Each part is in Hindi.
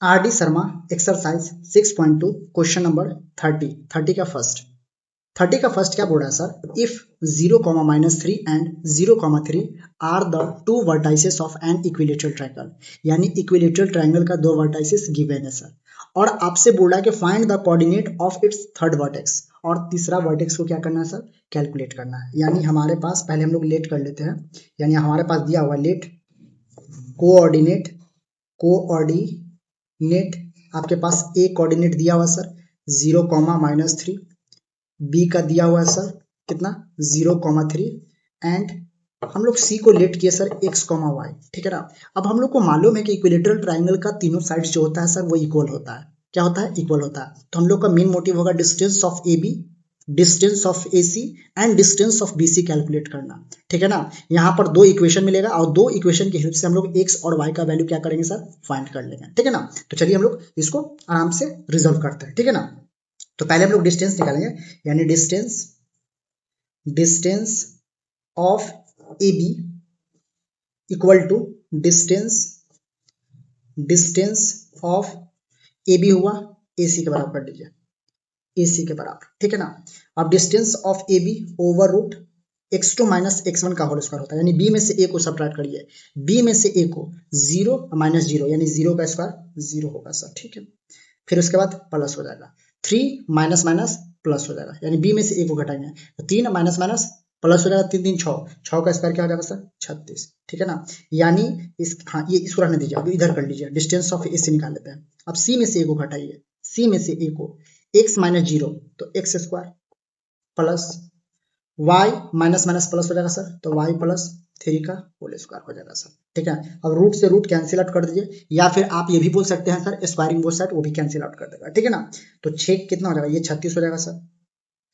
Are D Sharma exercise 6.2 question number 30 का फर्स्ट क्या बोल रहा है sir? If 0, -3 and 0, 3 are the two vertices of an equilateral triangle, यानी इक्विलेटरल ट्रायंगल का दो वर्टाइसेस गिवन है सर, और आपसे बोल रहा है कि find the coordinate of its third vertex, और तीसरा वर्टेक्स को क्या करना है सर? कैलकुलेट करना है। यानी हमारे पास पहले हम लोग लेट कर लेते हैं, यानी हमारे पास दिया हुआ लेट कोऑर्डिनेट आपके पास ए कोऑर्डिनेट दिया हुआ सर 0, -3, बी का दिया हुआ है सर कितना 0, 3 एंड हम लोग सी को लेट किए सर x, y, ठीक है ना। अब हम लोग को मालूम है कि इक्विलेटरल ट्रायंगल का तीनों साइड्स जो होता है सर वो इक्वल होता है। क्या होता है? इक्वल होता है। तो हम लोग का मेन मोटिव होगा distance of A B, distance of A C and distance of B C calculate करना, ठीक है ना। यहाँ पर दो इक्वेशन मिलेगा और दो इक्वेशन की हेल्प से हम लोग x और y का वैल्यू क्या करेंगे सर? फाइंड कर लेंगे, ठीक है ना। तो चलिए हम लोग इसको आराम से रिजोल्व करते हैं, ठीक है ना। तो पहले हम लोग डिस्टेंस निकालेंगे, यानी distance of A B equal to distance of A B हुआ ए सी के बराबर कर लीजिए, ए सी के बराबर, ठीक है ना। अब distance of A B over root x2 - x1 का होल स्क्वायर होता है, यानी b में से a को सब्ट्रैक्ट करिए, b में से a को 0 - 0 यानी 0 का स्क्वायर 0 होगा सर, ठीक है। फिर उसके बाद प्लस हो जाएगा 3 माइनस माइनस प्लस हो जाएगा, यानी बी में से ए को घटाएंगे तो 3 माइनस माइनस प्लस हो जाएगा, 3 3 6, 6 का स्क्वायर क्या हो जाएगा सर? 36, ठीक है ना। यानी इस हाँ ये इसको रहने दीजिए, अब इधर कर लीजिए, डिस्टेंस ऑफ ए से निकाल लेते हैं। अब सी में से ए को घटाइए, सी में से ए को x - 0 तो x square plus y minus minus plus हो जाएगा सर, तो y प्लस 3 का होल स्क्वायर हो जाएगा सर, ठीक है। अब रूट से रूट कैंसिल आउट कर दीजिए, या फिर आप ये भी बोल सकते हैं सर स्क्वायरिंग बोथ साइड, वो भी कैंसिल आउट कर देगा, ठीक है ना। तो 6 कितना हो जाएगा? ये 36 हो जाएगा सर।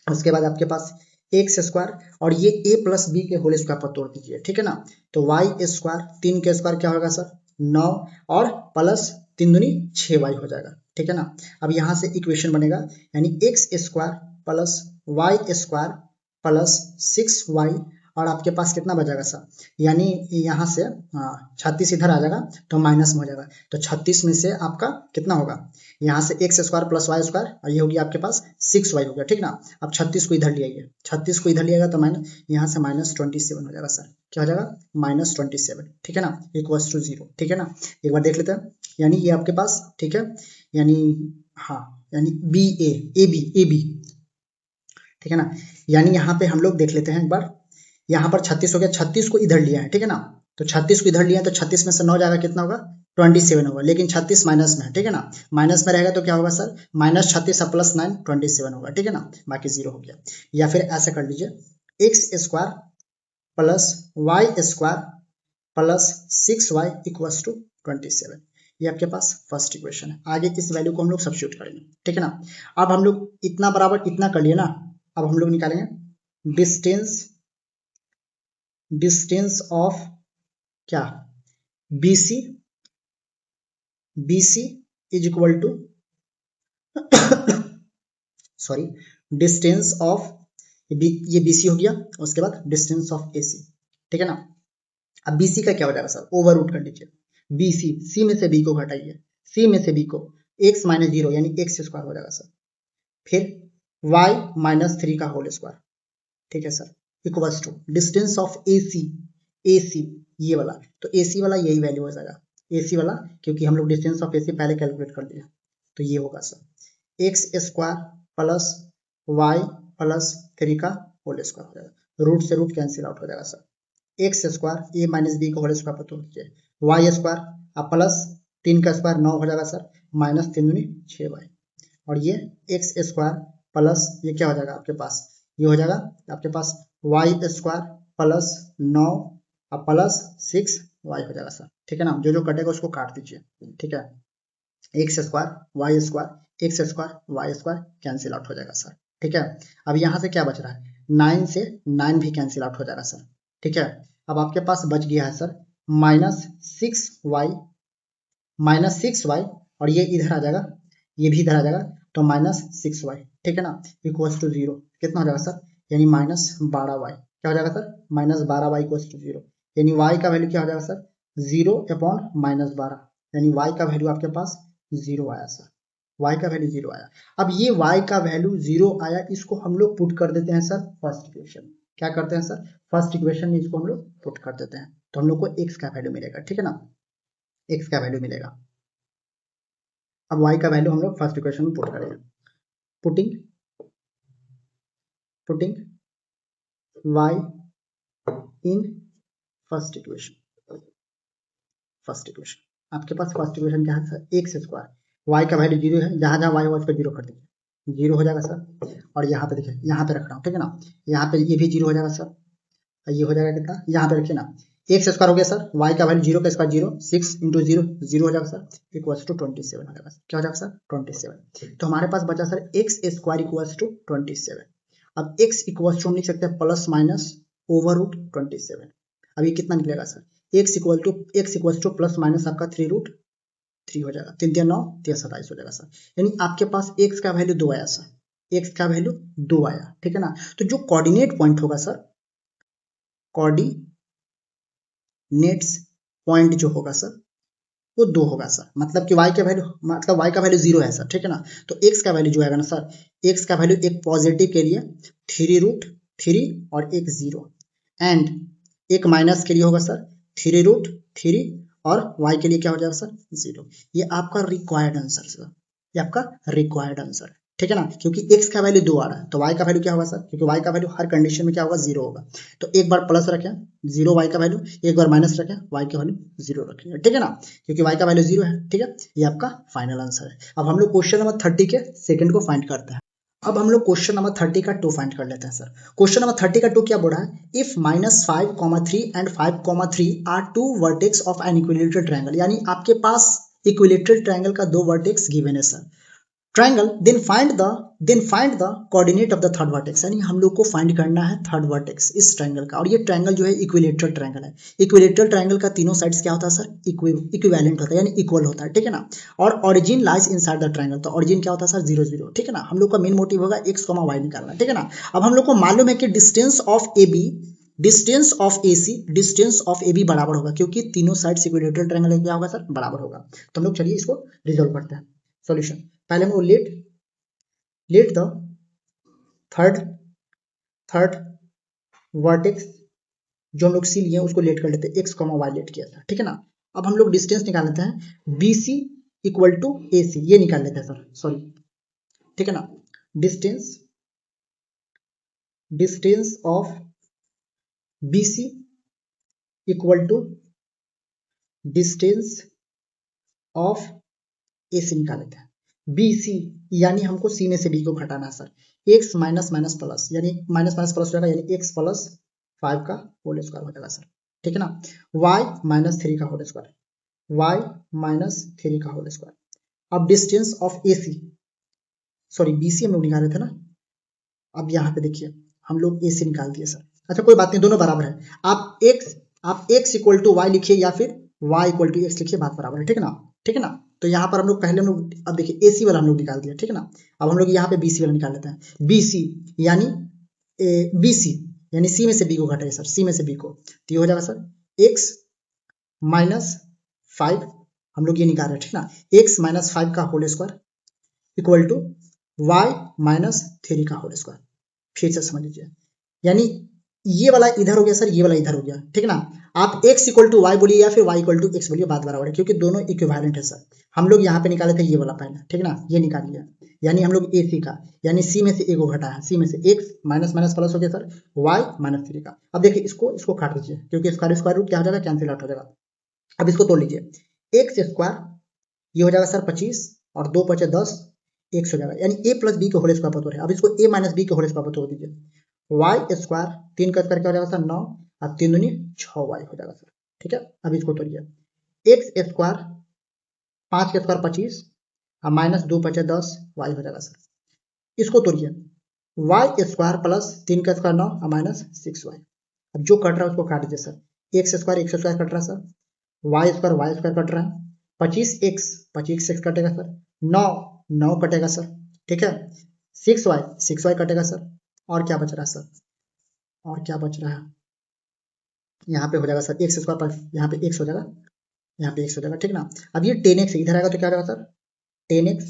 उसके बाद आपके पास एक्स स्क्वायर और ये a प्लस बी के होल स्क्वायर पर तोड़ दीजिए, ठीक है ना। तो y स्क्वायर 3 के स्क्वायर क्या होगा सर? 9 और प्लस 3 दूनी 6y हो जाएगा, ठीक है ना। अब यहाँ से इक्वेशन बनेगा, यानी x square plus y square plus 6y और आपके पास कितना बचेगा सर? यानी यहाँ से 36 इधर आ जाएगा तो माइनस में हो जाएगा, तो 36 में से आपका कितना होगा? यहाँ से x square plus y square और ये होगी आपके पास 6y हो गया, ठीक ना। अब 36 को इधर ले आइए, 36 को इधर लिएगा तो माइनस यहाँ से -27 हो जाएगा सर। क्या हो जाएगा? -27, ठीक है ना, इक्वल्स टू 0, ठीक है ना। एक बार देख लेते हैं, यानी ये आपके पास, ठीक है, यानी हाँ, यानी ए बी, ठीक है ना। यानी यहाँ पे हम लोग देख लेते हैं एक बार, यहाँ पर 36 हो गया, 36 को इधर लिया है, ठीक है ना। तो 36 को इधर लिया है तो 36 में से 9 जाएगा, कितना होगा? 27 होगा, लेकिन 36 माइनस में है, ठीक है ना। माइनस में रहेगा तो क्या होगा सर? -36 प्लस 9 27 होगा, ठीक है ना, बाकी 0 हो गया। या फिर ऐसे कर लीजिए x square plus y square plus 6y equals to 27, ये आपके पास फर्स्ट इक्वेशन है। आगे इस वैल्यू को हम लोग सब्स्टिट्यूट करेंगे, ठीक है ना। अब हम लोग इतना बराबर इतना कर लिए ना, अब हम लोग निकालेंगे डिस्टेंस ऑफ क्या? BC is equal to sorry distance of ये BC हो गया, उसके बाद डिस्टेंस ऑफ AC, ठीक है ना। अब BC का क्या हो जाएगा सर? ओवर रूट कर लीजिए, BC C में से B को घटाइए, C में से B को x - 0 यानी x स्क्वायर हो जाएगा सर, फिर y - 3 का होल स्क्वायर, ठीक है sir, equals to distance of AC ये वाला, तो AC वाला यही वैल्यू हो जाएगा, AC वाला, क्योंकि हम लोग डिस्टेंस ऑफ AC पहले कैलकुलेट कर लिया, तो ये होगा sir x square plus y plus 3 का होल स्क्वायर हो जाएगा, रूट से रूट कैंसिल आउट हो जाएगा sir. X square a - b का होल स्क्वायर पर तोड़ दीजिए, y स्क्वायर अब प्लस 3 का स्क्वायर 9 हो जाएगा सर, माइनस 3 दूनी 6y, और ये एक्स स्क्वायर प्लस ये क्या हो जाएगा आपके पास? ये हो जाएगा आपके पास वाई स्क्वायर प्लस 9 और प्लस 6y हो जाएगा सर, ठीक है ना। जो जो कटेगा उसको काट दीजिए, ठीक है। X square y square x square y square cancel out हो जाएगा सर, ठीक है। अब यहाँ से क्या बच रहा है? 9 से 9 भी कैंसिल आउट हो जाएगा सर, ठीक है। अब आपके पास बच गया है सर -6y और ये इधर आ जाएगा, ये भी इधर आ जाएगा, तो -6y, ठीक है ना, इक्वल्स टू 0, कितना हो जाएगा सर? यानी -12y, क्या हो जाएगा सर? -12y इक्वल्स टू 0, यानी y का वैल्यू क्या हो जाएगा सर? 0 अपॉन -12, यानी y का वैल्यू आपके पास जीरो आया सर, y का वैल्यू जीरो आया। अब ये y का वैल्यू जीरो आया, इसको हम लोग पुट कर देते हैं सर फर्स्ट इक्वेशन। क्या करते हैं सर, फर्स्ट इक्वेशन में इसको हम लोग पुट कर देते हैं, तो हम लोग को x का वैल्यू मिलेगा, ठीक है ना, x का वैल्यू मिलेगा। अब y का वैल्यू हम लोग फर्स्ट इक्वेशन में पुट करेंगे, putting putting y in first equation. First equation आपके पास फर्स्ट इक्वेशन क्या है सर, एक्स स्क्वायर, वाई का वैल्यू जीरो है, जहां जहां वाई हुआ उसको जीरो कर दीजिए, जीरो हो जाएगा सर। और यहाँ पे देखिए, यहाँ पे रख रहा हूँ, ठीक है ना, यहाँ पे ये भी जीरो हो जाएगा सर, ये हो जाएगा कितना, यहाँ पे रखिए ना, एक्स स्क्वायर हो गया सर, वाई का वैल्यू जीरो का square zero, six into zero zero हो जाएगा सर, इक्वल्स टू 27 हो जाएगा सर। क्या हो जाएगा सर, 27। तो हमारे पास बचा sir x square equals to 27। अब एक्स इक्वल्स टू हम लिख सकते हैं प्लस माइनस ओवर रूट 27। अब ये कितना निकलेगा sir, x equal to plus minus आपका 3√3 हो जाएगा, 3 3 9 3 27 हो जाएगा सर। यानी आपके पास एक्स का वैल्यू 2 आया सर, एक्स का वैल्यू 2 आया, ठीक है ना। तो जो कोऑर्डिनेट पॉइंट होगा सर, कोऑर्डिनेट्स पॉइंट जो होगा सर वो 2 होगा सर, मतलब कि y का वैल्यू 0 है सर, ठीक है ना। तो x का वैल्यू जो आएगा ना सर, x का वैल्यू एक पॉजिटिव के लिए 3√3 और एक 0, एंड एक माइनस के लिए होगा सर 3√3 और y के लिए क्या हो जाएगा सर 0। ये आपका रिक्वायर्ड आंसर सर, ये आपका रिक्वायर्ड आंसर, ठीक है ना, क्योंकि x का वैल्यू 2 आ रहा है तो y का वैल्यू क्या होगा सर, क्योंकि y का वैल्यू हर कंडीशन में क्या होगा 0 होगा। तो एक बार प्लस रखें 0 y का वैल्यू, एक बार माइनस रखें y का वैल्यू 0 रखेंगे, ठीक है ना, क्योंकि y का वैल्यू 0 है, ठीक है। ये आपका फाइनल आंसर है। अब हम लोग क्वेश्चन नंबर 30 के सेकंड को फाइंड करते हैं। अब हम लोग क्वेश्चन नंबर 30 का 2 फाइंड कर लेते हैं सर। क्वेश्चन नंबर 30 का 2 क्या बोल रहा है, if -5, 3 and 5, 3 are two vertex of an equilateral triangle, यानी आपके पास इक्विलेटरल ट्रायंगल का 2 वर्टेक्स गिवन है sir, triangle, then find the coordinate of the third vertex, यानी हम लोग को फाइंड करना है थर्ड वर्टेक्स इस ट्रायंगल का। और ये ट्रायंगल जो है इक्विलेटरल ट्रायंगल है। इक्विलेटरल ट्रायंगल का तीनों साइड्स क्या होता है सर, इक्विवेलेंट होता है, यानी इक्वल होता है, ठीक है ना। और origin lies inside the triangle, तो ओरिजिन क्या होता है सर 0 0, ठीक है ना। हम लोग का मेन मोटिव होगा x, y निकालना, ठीक है ना। अब हम लोग को मालूम है कि डिस्टेंस ऑफ ए बी बराबर होगा, क्योंकि तीनों साइड्स इक्विलेटरल ट्रायंगल क्या होगा सर, बराबर होगा। तो हम लोग चलिए इसको रिजोल्व करते हैं। सॉल्यूशन, पहले हम लोग लेट द थर्ड वर्टेक्स जो हम लोग सी लिए उसको लेट कर लेते हैं, एक्स कॉमा वाई लेट किया था, ठीक है ना। अब हम लोग डिस्टेंस निकाल लेते हैं, B C equal to A C, ये निकाल लेते हैं सर, सॉरी, ठीक है ना। Distance of B C equal to distance of A C निकाल लेते हैं। बी सी यानी हमको सी में से बी को घटाना है sir, x minus minus plus, यानी माइनस माइनस प्लस हो जाएगा, यानी एक्स प्लस 5 का होल स्क्वायर हो जाएगा सर, ठीक है ना। y माइनस 3 का होल स्क्वायर, y माइनस 3 का होल स्क्वायर। अब distance of A C, sorry B C हम लोग निकाले थे ना, अब यहाँ पे देखिए हम लोग ए सी निकाल दिए सर। अच्छा कोई बात नहीं, दोनों बराबर है, आप x इक्वल टू वाई लिखिए या फिर y इक्वल टू एक्स लिखिए, बात बराबर है, ठीक है ना, ठीक है ना। तो यहाँ पर हम लोग पहले अब देखिए ए सी वाला हम लोग निकाल दिया, ठीक है ना। अब हम लोग यहाँ पे बी सी वाला निकाल लेते हैं, बी सी यानी सी में से बी को घटाइए सर, सी में से बी को, तो ये हो जाएगा सर एक्स माइनस 5, हम लोग ये निकाल रहे हैं, ठीक ना, एक्स माइनस 5 का whole square equal to y minus 3 का होल स्क्वायर। फिर से समझ लीजिए, यानी ये वाला इधर हो गया सर, ये वाला इधर हो गया, ठीक है ना। आप x इक्वल टू वाई बोलिए या फिर y इक्वल टू एक्स बोलिए, बात बराबर है, क्योंकि दोनों इक्विवेलेंट है सर। हम लोग यहाँ पे निकाले थे ये वाला पहले, ठीक है ना, ये निकाल लिया, यानी हम लोग ए सी का, यानी सी में से ए को घटा है, सी में से x माइनस माइनस प्लस हो गया सर, y माइनस 3 का। अब देखिए इसको काट दीजिए, क्योंकि स्क्वायर रूट क्या हो जाएगा, कैंसिल आउट हो जाएगा। अब इसको तोड़ लीजिए, एक्स स्क्वायर ये हो जाएगा सर 25 और 2 5 10, एक्स हो जाएगा, यानी a प्लस बी के होल स्क्वायर पर तोड़ है। अब इसको a माइनस बी के होल स्क्वायर पर तोड़ दीजिए, वाई स्क्वायर 3 का स्क्वायर क्या हो जाएगा सर 9, और 3 दूनी 6 वाई हो जाएगा सर, ठीक है। अब इसको तोड़िए, एक्स स्क्वायर 5 का स्क्वायर 25 और माइनस 2 5 10 वाई हो जाएगा सर। इसको तोड़िए, वाई स्क्वायर प्लस 3 का स्क्वायर 9 और माइनस 6 वाई। अब जो कट रहा है उसको काट दीजिए सर, एक्स स्क्वायर कट रहा है सर, वाई स्क्वायर कट रहा है, 25 एक्स कटेगा सर, 9 कटेगा सर, ठीक है, 6 वाई कटेगा सर, और क्या बच रहा है सर, और क्या बच रहा है, यहाँ पे हो जाएगा सर एक्स स्क्वायर पर यहाँ पे एक्स हो जाएगा, यहाँ पे एक्स हो जाएगा, ठीक ना। अब ये 10x इधर आएगा तो क्या हो जाएगा सर 10x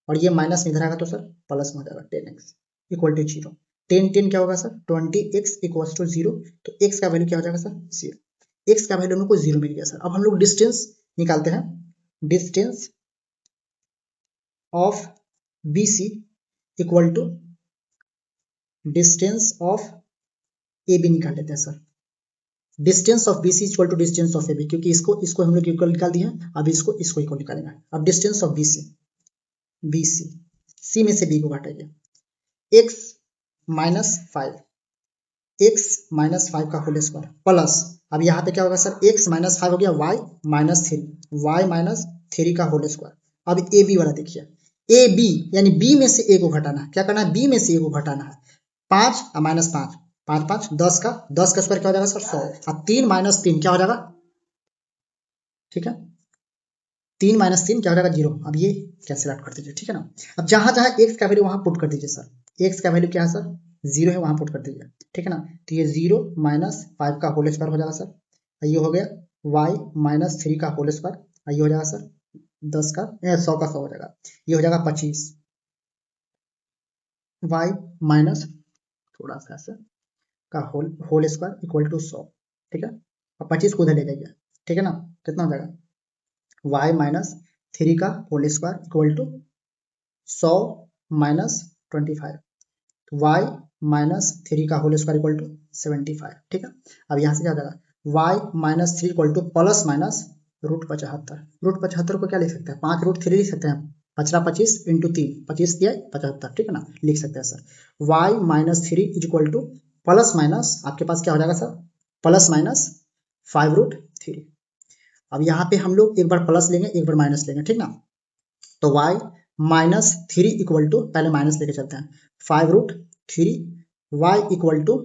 और ये माइनस इधर आएगा तो सर प्लस में हो जाएगा 10x इक्वल टू 0। 10 क्या होगा सर 20x इक्वल टू 0, तो x का वैल्यू क्या हो जाएगा सर 0। x का वैल्यू हम लोग को 0 मिल गया सर। अब हम लोग डिस्टेंस निकालते हैं, distance of BC equal to distance of AB निकाल लेते हैं sir. Distance of BC equal to distance of AB, क्योंकि इसको हम लोग इक्वल निकाल दिए हैं, अब इसको इक्वल निकालेंगे। अब डिस्टेंस ऑफ BC C में से B को घटाइए, x माइनस 5 का होल स्क्वायर प्लस, अब यहाँ पे क्या होगा सर x माइनस 5 हो गया y माइनस 3 का होल स्क्वायर। अब AB वाला देखिए, AB यानी B में से A को घटाना है। क्या करना है, B में से A को घटाना है। 5 माइनस 5 5 5 10 का स्क्वायर क्या हो जाएगा सर 100। अब 3 माइनस 3 क्या हो जाएगा, ठीक है 3 माइनस 3 क्या हो जाएगा 0। अब ये कैंसिल आउट कर दीजिए, ठीक है ना। अब जहां जहां x का वैल्यू वहां पुट कर दीजिए सर, x का वैल्यू क्या है सर 0 है, वहां पुट कर दीजिए, ठीक है ना। तो ये 0 माइनस 5 का होल स्क्वायर हो जाएगा सर, ये हो गया y माइनस 3 का होल स्क्वायर, ये हो जाएगा सर 10 का 100 का 100 हो जाएगा, ये हो जाएगा 25 y माइनस थोड़ा सा ऐसे का होल स्क्वायर इक्वल टू 100, ठीक है। अब 25 को उधर ले जाइए, ठीक है ना, कितना हो जाएगा y माइनस 3 का whole square equal to 100 minus 25, y minus 3 का होल स्क्वायर इक्वल टू 75, ठीक है। अब यहाँ से क्या हो जाएगा y minus 3 equal to plus minus root 75। Root 75 को क्या लिख सकते हैं, 5 रूट 3 लिख सकते हैं, 25 इंटू 3 25 दिया 75, ठीक है ना, लिख सकते हैं sir. y minus 3 is equal to plus minus आपके पास क्या हो जाएगा सर प्लस माइनस 5 रूट 3। अब यहाँ पे हम लोग एक बार प्लस लेंगे एक बार माइनस लेंगे, ठीक ना। तो y माइनस 3 इक्वल टू, पहले माइनस लेके चलते हैं, 5 रूट 3 y इक्वल टू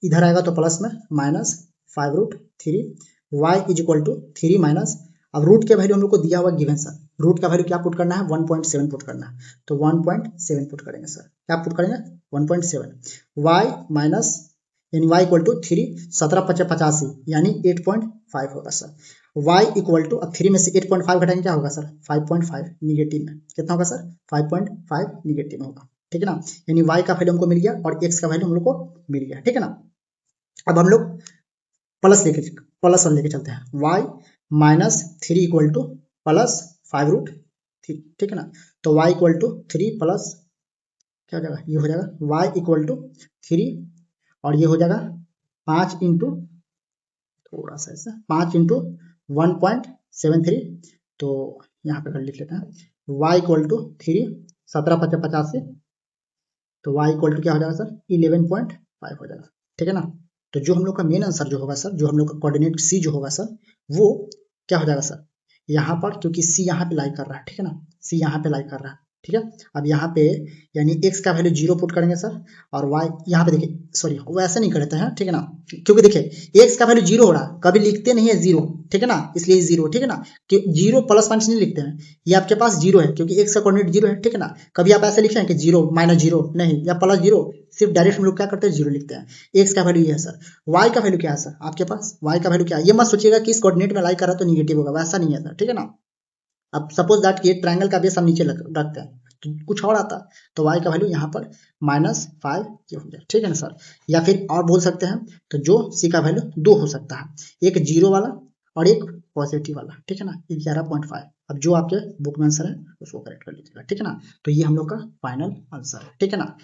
इधर आएगा तो प्लस में minus 5 root 3 y is equal to 3 minus, अब रूट के वैल्यू हम लोग को दिया हुआ गिवन सर, रूट का वैल्यू क्या पुट करना है 1.7 पुट करना है, तो 1.7 पुट करेंगे सर, क्या पुट करेंगे 1.7 y माइनस यानी y इक्वल टू 3 17 5 85 यानी 8.5 होगा सर। y इक्वल टू, अब 3 में से 8.5 घटाएंगे क्या होगा सर 5.5 निगेटिव में, कितना होगा सर 5.5 निगेटिव में होगा, ठीक है ना। यानी y का वैल्यू हमको मिल गया और x का वैल्यू हम लोग को मिल गया, ठीक है ना। अब हम लोग प्लस वन लेके चलते हैं, y minus 3 equal to plus 5 root 3, ठीक है ना। तो y इक्वल टू 3 प्लस क्या हो जाएगा, ये हो जाएगा y इक्वल टू 3 और ये हो जाएगा 5 इंटू थोड़ा सा ऐसा 5 इंटू 1.73, तो यहाँ पे कर लिख लेते हैं y इक्वल टू 3 17 5 85, तो y इक्वल टू क्या हो जाएगा सर 11.5 हो जाएगा, ठीक है ना। तो जो हम लोग का मेन आंसर जो होगा सर, जो हम लोग का कोऑर्डिनेट सी जो होगा सर, वो क्या हो जाएगा सर यहाँ पर, क्योंकि सी यहाँ पे लाई कर रहा है, ठीक है ना, सी यहाँ पे लाई कर रहा है, ठीक है। अब यहाँ पे यानी x का वैल्यू 0 पुट करेंगे सर, और y यहाँ पे देखिए सॉरी वैसे नहीं करते हैं, ठीक है ना, क्योंकि देखिए x का वैल्यू 0 हो रहा है, कभी लिखते नहीं है 0, ठीक है ना, इसलिए 0, ठीक है ना, कि 0 प्लस माइनस नहीं लिखते हैं, ये आपके पास 0 है क्योंकि x का कोऑर्डिनेट 0 है, ठीक है ना। कभी आप ऐसे लिखे हैं कि 0 माइनस 0 नहीं, या प्लस 0, सिर्फ डायरेक्ट हम लोग क्या करते हैं 0 लिखते हैं। x का वैल्यू ये है सर, y का वैल्यू क्या है सर आपके पास, y का वैल्यू क्या है, ये मत सोचिएगा कि इस कोऑर्डिनेट में लाई कर रहा है तो निगेटिव होगा, वैसा नहीं है सर, ठीक है ना। अब सपोज दैट कि एक ट्रायंगल का बेस हम नीचे रखते हैं तो कुछ और आता, तो y का वैल्यू यहाँ पर -5 ये हो जाए, ठीक है ना सर। या फिर और बोल सकते हैं तो जो c का वैल्यू 2 हो सकता है, एक 0 वाला और एक पॉजिटिव वाला, ठीक है ना, 11.5। अब जो आपके बुक में आंसर है उसको करेक्ट कर लीजिएगा, ठीक है ना। तो ये हम लोग का फाइनल आंसर है, ठीक है ना।